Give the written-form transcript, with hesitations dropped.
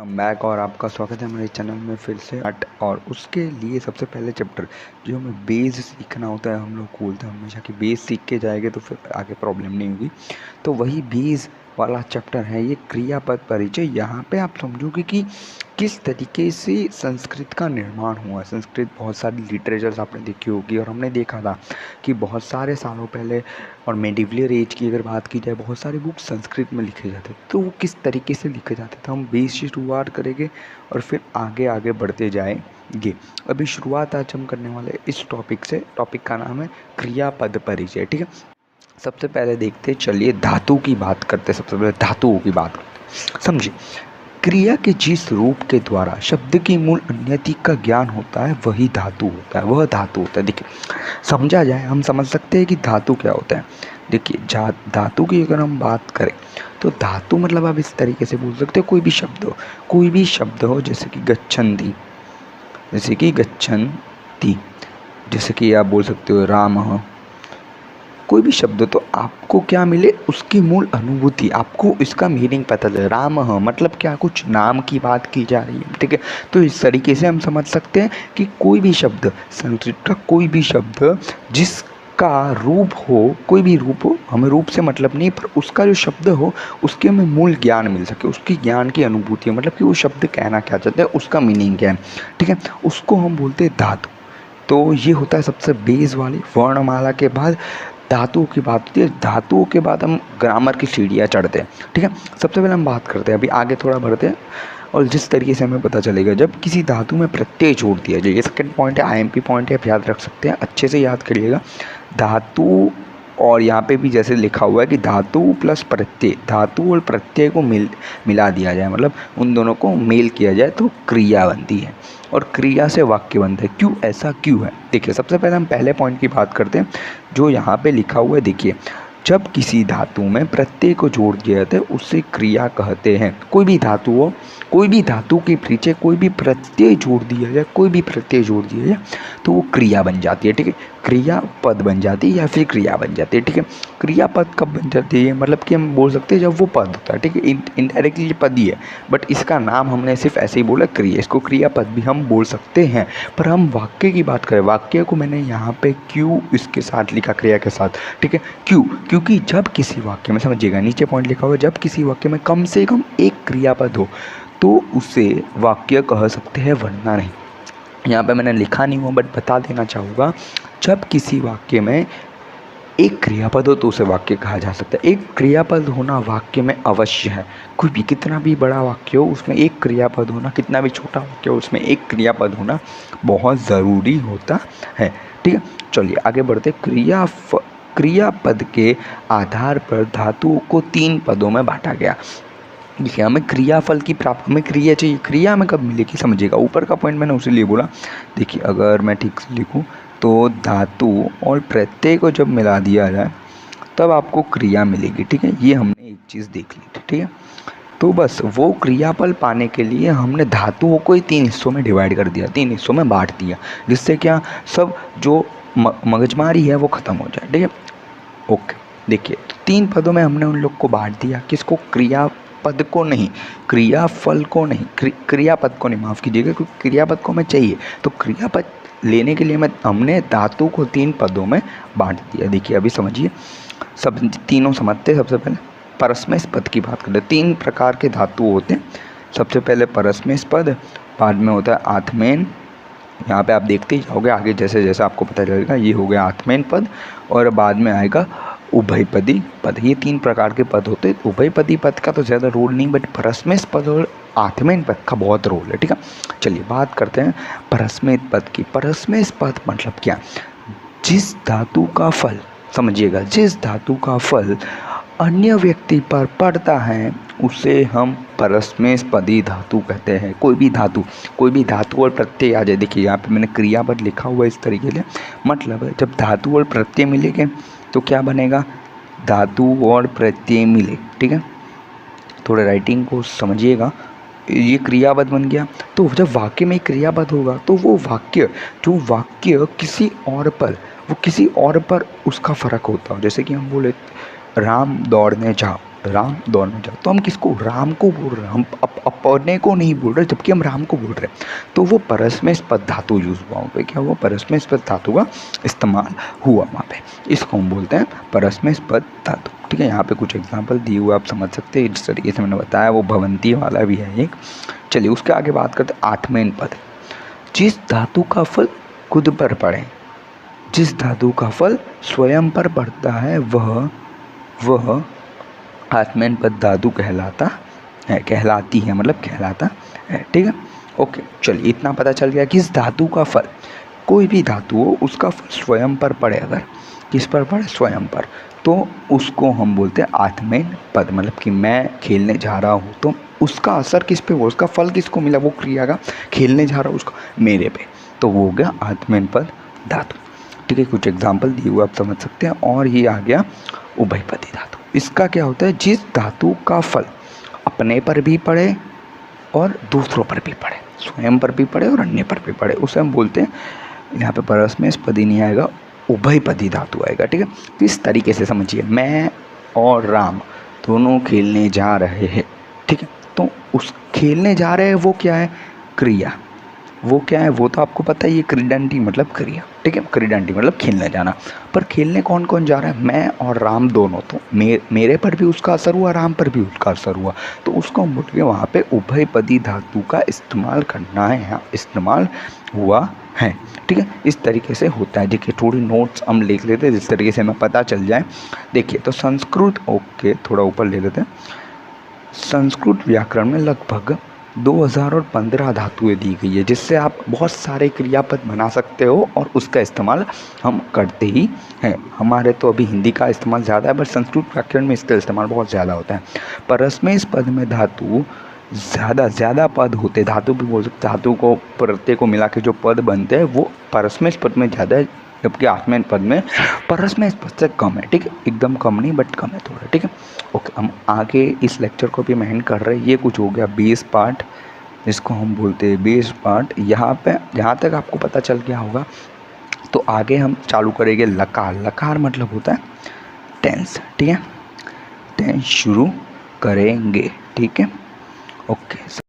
हम बैक और आपका स्वागत है हमारे चैनल में फिर से और उसके लिए सबसे पहले चैप्टर जो हमें बेस सीखना होता है। हम लोग बोलते हैं हमेशा कि बेस सीख के जाएंगे तो फिर आगे प्रॉब्लम नहीं होगी। तो वही बेस वाला चैप्टर है ये क्रियापद परिचय। यहाँ पे आप समझोगे कि किस तरीके से संस्कृत का निर्माण हुआ। संस्कृत बहुत सारी लिटरेचर्स आपने देखी होगी और हमने देखा था कि बहुत सारे सालों पहले और मेडिवलियर एज की अगर बात की जाए बहुत सारे बुक्स संस्कृत में लिखे जाते तो वो किस तरीके से लिखे जाते थे हम बेस से शुरुआत करेंगे और फिर आगे आगे बढ़ते जाएंगे। अभी शुरुआत आज हम करने वाले इस टॉपिक से। टॉपिक का नाम है क्रियापद परिचय। ठीक है, सबसे पहले देखते चलिए धातु की बात करते। सबसे पहले धातुओं की बात करते। समझिए, क्रिया के जिस रूप के द्वारा शब्द की मूल अन्यति का ज्ञान होता है वही धातु होता है, वह धातु होता है। देखिए समझा जाए, हम समझ सकते हैं कि धातु क्या होता है। देखिए धातु की अगर हम बात करें तो धातु मतलब आप इस तरीके से बोल सकते हो कोई भी शब्द हो जैसे कि गच्छन्ति, जैसे कि आप बोल सकते हो राम। कोई भी शब्द तो आपको क्या मिले उसकी मूल अनुभूति, आपको इसका मीनिंग पता चले। राम मतलब क्या, कुछ नाम की बात की जा रही है। ठीक है, तो इस तरीके से हम समझ सकते हैं कि कोई भी शब्द, संस्कृत का कोई भी शब्द जिसका रूप हो, कोई भी रूप हो, हमें रूप से मतलब नहीं, पर उसका जो शब्द हो उसके हमें मूल ज्ञान मिल सके, उसकी ज्ञान की अनुभूति है, मतलब कि वो शब्द कहना क्या चाहते हैं, उसका मीनिंग क्या है। ठीक है, उसको हम बोलते हैं धातु। तो ये होता है सबसे बेस वाली वर्णमाला के बाद धातुओं की बात होती है। धातुओं के बाद हम ग्रामर की सीढ़ियाँ चढ़ते हैं। ठीक है, सबसे पहले हम बात करते हैं, अभी आगे थोड़ा बढ़ते हैं और जिस तरीके से हमें पता चलेगा जब किसी धातु में प्रत्यय जोड़ दिया जाए। ये सेकंड पॉइंट है, आईएमपी पॉइंट है, आप याद रख सकते हैं, अच्छे से याद करिएगा। धातु और यहाँ पे भी जैसे लिखा हुआ है कि धातु प्लस प्रत्यय, धातु और प्रत्यय को मिला दिया जाए, मतलब उन दोनों को मेल किया जाए तो क्रिया बनती है और क्रिया से वाक्य बनता है। क्यों, ऐसा क्यों है? देखिए सबसे पहले हम पहले पॉइंट की बात करते हैं जो यहाँ पे लिखा हुआ है। देखिए जब किसी धातु में प्रत्यय को जोड़ दिया जाता है उसे क्रिया कहते हैं। कोई भी धातु हो, कोई भी धातु के पीछे कोई भी प्रत्यय जोड़ दिया जाए, तो वो क्रिया बन जाती है। ठीक है, क्रिया पद बन जाती है या फिर क्रिया बन जाती है। ठीक है, क्रिया पद कब बन जाती है, मतलब कि हम बोल सकते हैं जब वो पद होता है। ठीक है, इनडायरेक्टली ये पद ही है, बट इसका नाम हमने सिर्फ ऐसे ही बोला क्रिया, इसको क्रिया पद भी हम बोल सकते हैं। पर हम वाक्य की बात करें, वाक्य को मैंने यहाँ पे क्यों इसके साथ लिखा, क्रिया के साथ। ठीक है, क्यों? क्योंकि जब किसी वाक्य में, समझिएगा नीचे पॉइंट लिखा हुआ है, जब किसी वाक्य में कम से कम एक क्रियापद हो तो उसे वाक्य कह सकते हैं, वरना नहीं। यहाँ पे मैंने लिखा नहीं हुआ बट बता देना चाहूँगा, जब किसी वाक्य में एक क्रियापद हो तो उसे वाक्य कहा जा सकता है। एक क्रियापद होना वाक्य में अवश्य है। कोई भी कितना भी बड़ा वाक्य हो उसमें एक क्रियापद होना, कितना भी छोटा वाक्य हो उसमें एक क्रियापद होना बहुत ज़रूरी होता है। ठीक है, चलिए आगे बढ़ते। क्रियापद के आधार पर धातुओं को 3 पदों में बांटा गया। देखिए हमें क्रियाफल की प्राप्त, हमें क्रिया चाहिए, क्रिया हमें कब मिलेगी समझिएगा। ऊपर का पॉइंट मैंने उसी लिए बोला। देखिए अगर मैं ठीक से लिखूं तो धातु और प्रत्यय को जब मिला दिया जाए तब आपको क्रिया मिलेगी। ठीक है, ये हमने एक चीज़ देख ली थी। ठीक है, तो बस वो क्रियाफल पाने के लिए हमने धातुओं को ही 3 हिस्सों में डिवाइड कर दिया, 3 हिस्सों में बांट दिया, जिससे क्या सब जो मगजमारी है वो ख़त्म हो जाए। ठीक है, ओके। देखिए 3 पदों में हमने उन लोग को बांट दिया, किसको? क्रियापद को नहीं, क्रियाफल को नहीं, क्रियापद को नहीं, माफ़ कीजिएगा, क्योंकि क्रियापद को हमें चाहिए। तो क्रियापद लेने के लिए हमने धातु को 3 पदों में बांट दिया। देखिए अभी समझिए, सब तीनों समझते। सबसे पहले परस्मैश पद की बात करते हैं। 3 प्रकार के धातु होते हैं। सबसे पहले परस्मैश पद, बाद में होता है आत्मेन, यहाँ पे आप देखते ही जाओगे आगे जैसे जैसे आपको पता चलेगा, ये हो गया आत्मेन पद, और बाद में आएगा उभयपदी पद। ये 3 प्रकार के पद होते हैं। उभयपदी पद का तो ज़्यादा रोल नहीं, बट परस्मैश पद और आत्मेन पद का बहुत रोल है। ठीक है, चलिए बात करते हैं परस्मैश पद की। परस्मैश पद मतलब क्या? जिस धातु का फल, समझिएगा, जिस धातु का फल अन्य व्यक्ति पर पड़ता है उसे हम परस्मैश पदी धातु कहते हैं। कोई भी धातु और प्रत्यय आ जाए। देखिए यहाँ पे मैंने क्रियापद लिखा हुआ है इस तरीके से, मतलब जब धातु और प्रत्यय मिलेंगे तो क्या बनेगा? धातु और प्रत्यय मिले। ठीक है, थोड़ा राइटिंग को समझिएगा, ये क्रियापद बन गया। तो जब वाक्य में क्रियापद होगा तो वो वाक्य, जो वाक्य किसी और पर उसका फ़र्क होता हो। जैसे कि हम बोले राम दौड़ने जाओ, राम दोनों जगह। तो हम किसको, राम को बोल रहे हैं, हम अपने को नहीं बोल रहे, जबकि हम राम को बोल रहे हैं। तो वो परस्मैपद धातु यूज हुआ वहाँ पे, क्या हुआ, परस्मैपद धातु का इस्तेमाल हुआ वहाँ पे, इसको हम बोलते हैं परस्मैपद धातु। ठीक है, यहाँ पे कुछ एग्जाम्पल दिए हुए आप समझ सकते हैं, जिस तरीके से मैंने बताया वो भवंती वाला भी है एक। चलिए उसके आगे बात करते हैं आठवें पद। जिस धातु का फल खुद पर पड़े, जिस धातु का फल स्वयं पर पड़ता है वह आत्मेन पद धातु कहलाता है, कहलाती है, मतलब कहलाता है। ठीक है, ओके। चलिए इतना पता चल गया, किस धातु का फल, कोई भी धातु हो उसका फल स्वयं पर पड़े, अगर किस पर पड़े, स्वयं पर, तो उसको हम बोलते हैं आत्मेन पद। मतलब कि मैं खेलने जा रहा हूँ तो उसका असर किस पे हुआ, उसका फल किसको मिला, वो क्रिया का, खेलने जा रहा हूँ उसका, मेरे पे, तो वो हो गया आत्मेन पद धातु। ठीक है, कुछ एग्जाम्पल दिए हुए आप समझ सकते हैं। और ये आ गया उभयपदी धातु। इसका क्या होता है, जिस धातु का फल अपने पर भी पड़े और दूसरों पर भी पड़े, स्वयं पर भी पड़े और अन्य पर भी पड़े, उसे हम बोलते हैं, यहाँ पे परस्मैपदी नहीं आएगा, उभयपदी धातु आएगा। ठीक है, तो इस तरीके से समझिए, मैं और राम दोनों खेलने जा रहे हैं। ठीक है, तो उस खेलने जा रहे हैं वो क्या है, क्रिया, वो क्या है, वो तो आपको पता ही है, क्रीडंती मतलब क्रिया। ठीक है, क्रीडंती मतलब खेलने जाना। पर खेलने कौन कौन जा रहा है, मैं और राम दोनों, तो मेरे पर भी उसका असर हुआ, राम पर भी उसका असर हुआ, तो उसको हम बोलेंगे वहाँ पे उभयपदी धातु का इस्तेमाल करना है, यहाँ इस्तेमाल हुआ है। ठीक है, इस तरीके से होता है। देखिए थोड़ी नोट्स हम लिख लेते हैं जिस तरीके से हमें पता चल जाए। देखिए तो संस्कृत, ओके थोड़ा ऊपर ले लेते हैं। संस्कृत व्याकरण में लगभग 2015 धातुएं दी गई है, जिससे आप बहुत सारे क्रियापद बना सकते हो और उसका इस्तेमाल हम करते ही हैं। हमारे तो अभी हिंदी का इस्तेमाल ज़्यादा है, बट संस्कृत व्याकरण में इसका इस्तेमाल बहुत ज़्यादा होता है। परस्मैपद पद में धातु ज़्यादा पद होते, धातु भी बोल सकते, धातु को प्रत्यय को मिला के जो पद बनते हैं वो परस्मैपद पद में ज़्यादा है, जबकि आत्मेन पद में परस्मैपद पद से कम है। ठीक है, एकदम कम नहीं बट कम है थोड़ा। ठीक है, ओके। हम आगे इस लेक्चर को भी मेहनत कर रहे हैं। ये कुछ हो गया बेस पार्ट, इसको हम बोलते हैं बेस पार्ट। यहाँ पे जहाँ तक आपको पता चल गया होगा, तो आगे हम चालू करेंगे लकार। लकार मतलब होता है टेंस। ठीक है, टेंस शुरू करेंगे। ठीक है, ओके।